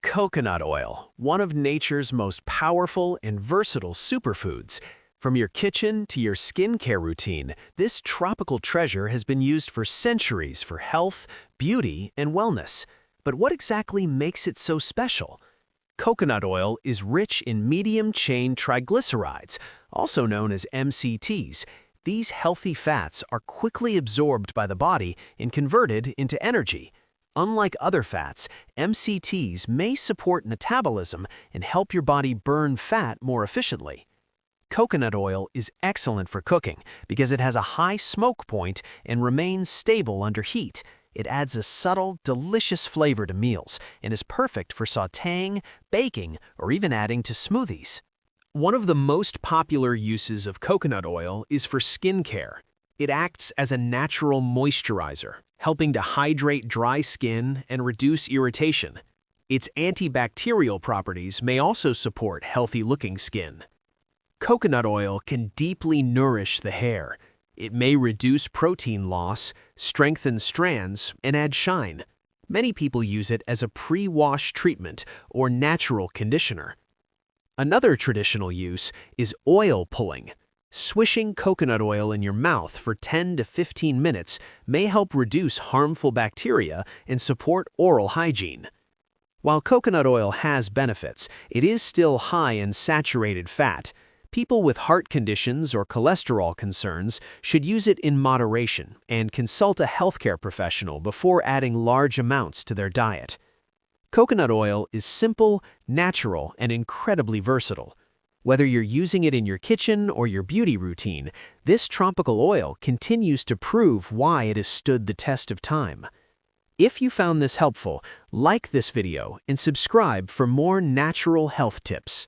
Coconut oil, one of nature's most powerful and versatile superfoods. From your kitchen to your skincare routine, this tropical treasure has been used for centuries for health, beauty, and wellness. But what exactly makes it so special? Coconut oil is rich in medium-chain triglycerides, also known as MCTs. These healthy fats are quickly absorbed by the body and converted into energy. Unlike other fats, MCTs may support metabolism and help your body burn fat more efficiently. Coconut oil is excellent for cooking because it has a high smoke point and remains stable under heat. It adds a subtle, delicious flavor to meals and is perfect for sautéing, baking, or even adding to smoothies. One of the most popular uses of coconut oil is for skincare. It acts as a natural moisturizer, helping to hydrate dry skin and reduce irritation. Its antibacterial properties may also support healthy-looking skin. Coconut oil can deeply nourish the hair. It may reduce protein loss, strengthen strands, and add shine. Many people use it as a pre-wash treatment or natural conditioner. Another traditional use is oil pulling. Swishing coconut oil in your mouth for 10 to 15 minutes may help reduce harmful bacteria and support oral hygiene. While coconut oil has benefits, it is still high in saturated fat. People with heart conditions or cholesterol concerns should use it in moderation and consult a healthcare professional before adding large amounts to their diet. Coconut oil is simple, natural, and incredibly versatile. Whether you're using it in your kitchen or your beauty routine, this tropical oil continues to prove why it has stood the test of time. If you found this helpful, like this video and subscribe for more natural health tips.